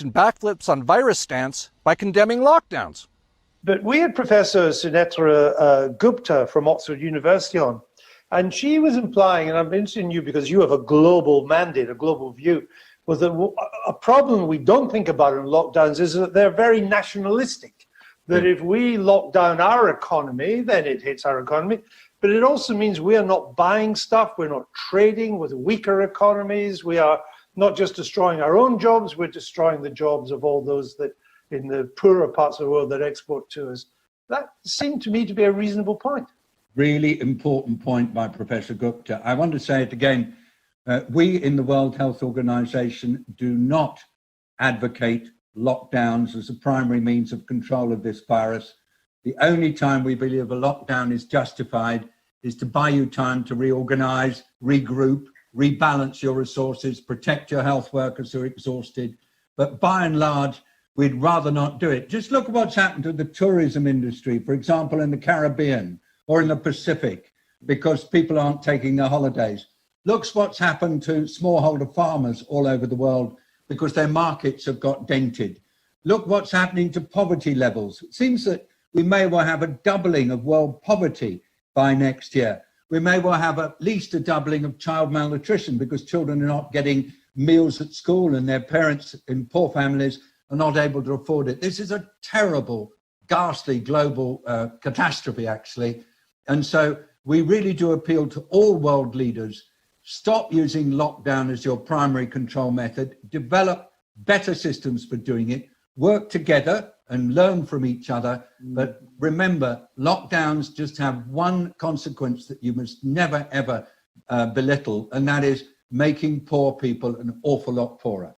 and backflips on virus stance by condemning lockdowns. But we had Professor Sunetra Gupta from Oxford University on, and she was implying, and I'm interested in you because you have a global mandate, a global view, was that a problem we don't think about in lockdowns is that they're very nationalistic. That if we lock down our economy, then it hits our economy. But it also means we are not buying stuff, we're not trading with weaker economies, we are not just destroying our own jobs, we're destroying the jobs of all those that in the poorer parts of the world that export to us. That seemed to me to be a reasonable point. Really important point by Professor Gupta. I want to say it again. We in the World Health Organization do not advocate lockdowns as a primary means of control of this virus. The only time we believe a lockdown is justified is to buy you time to reorganize, regroup, rebalance your resources, protect your health workers who are exhausted. But by and large, we'd rather not do it. Just look at what's happened to the tourism industry, for example, in the Caribbean or in the Pacific, because people aren't taking their holidays. Look what's happened to smallholder farmers all over the world because their markets have got dented. Look what's happening to poverty levels. It seems that we may well have a doubling of world poverty by next year. We may well have at least a doubling of child malnutrition because children are not getting meals at school and their parents in poor families are not able to afford it. This is a terrible, ghastly global catastrophe, actually. And so we really do appeal to all world leaders. Stop using lockdown as your primary control method. Develop better systems for doing it. Work together and learn from each other. But remember, lockdowns just have one consequence that you must never, ever belittle, and that is making poor people an awful lot poorer.